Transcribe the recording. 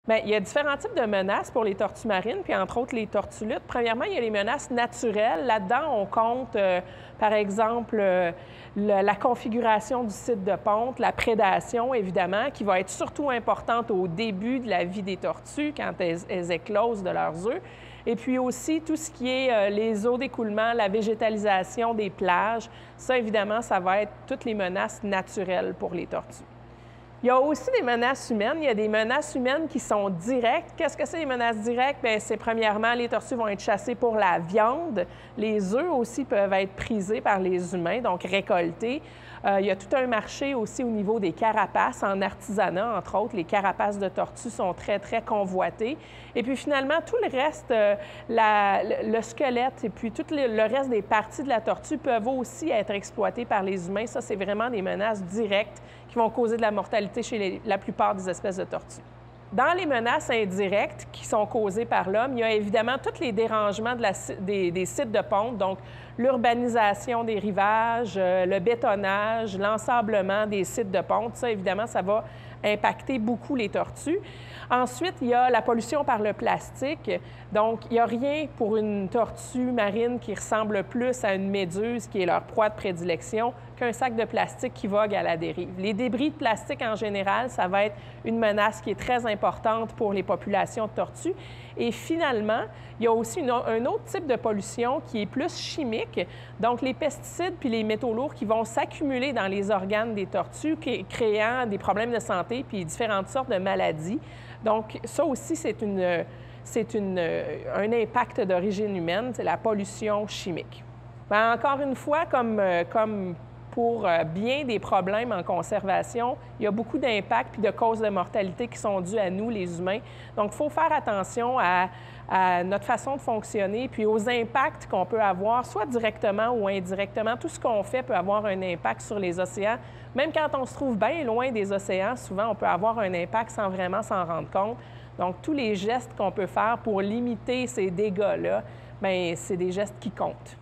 Bien, il y a différents types de menaces pour les tortues marines, puis entre autres les tortues luttes. Premièrement, il y a les menaces naturelles. Là-dedans, on compte, par exemple, la configuration du site de ponte, la prédation, évidemment, qui va être surtout importante au début de la vie des tortues, quand elles éclosent de leurs œufs. Et puis aussi, tout ce qui est les eaux d'écoulement, la végétalisation des plages. Ça, évidemment, ça va être toutes les menaces naturelles pour les tortues. Il y a aussi des menaces humaines. Il y a des menaces humaines qui sont directes. Qu'est-ce que c'est les menaces directes? Bien, c'est premièrement, les tortues vont être chassées pour la viande. Les œufs aussi peuvent être prisés par les humains, donc récoltés. Il y a tout un marché aussi au niveau des carapaces en artisanat, entre autres. Les carapaces de tortues sont très, très convoitées. Et puis finalement, tout le reste, le squelette et puis tout le reste des parties de la tortue peuvent aussi être exploités par les humains. Ça, c'est vraiment des menaces directes qui vont causer de la mortalité chez la plupart des espèces de tortues. Dans les menaces indirectes qui sont causées par l'homme, il y a évidemment tous les dérangements des sites de ponte, donc l'urbanisation des rivages, le bétonnage, l'ensablement des sites de ponte. Ça, évidemment, ça va impacter beaucoup les tortues. Ensuite, il y a la pollution par le plastique. Donc, il n'y a rien pour une tortue marine qui ressemble plus à une méduse, qui est leur proie de prédilection, qu'un sac de plastique qui vogue à la dérive. Les débris de plastique, en général, ça va être une menace qui est très importante pour les populations de tortues. Et finalement, il y a aussi un autre type de pollution qui est plus chimique. Donc, les pesticides puis les métaux lourds qui vont s'accumuler dans les organes des tortues, créant des problèmes de santé puis différentes sortes de maladies. Donc, ça aussi, c'est un impact d'origine humaine, c'est la pollution chimique. Bien, encore une fois, comme pour bien des problèmes en conservation, il y a beaucoup d'impacts puis de causes de mortalité qui sont dues à nous, les humains. Donc, il faut faire attention à notre façon de fonctionner puis aux impacts qu'on peut avoir, soit directement ou indirectement. Tout ce qu'on fait peut avoir un impact sur les océans. Même quand on se trouve bien loin des océans, souvent, on peut avoir un impact sans vraiment s'en rendre compte. Donc, tous les gestes qu'on peut faire pour limiter ces dégâts-là, bien, c'est des gestes qui comptent.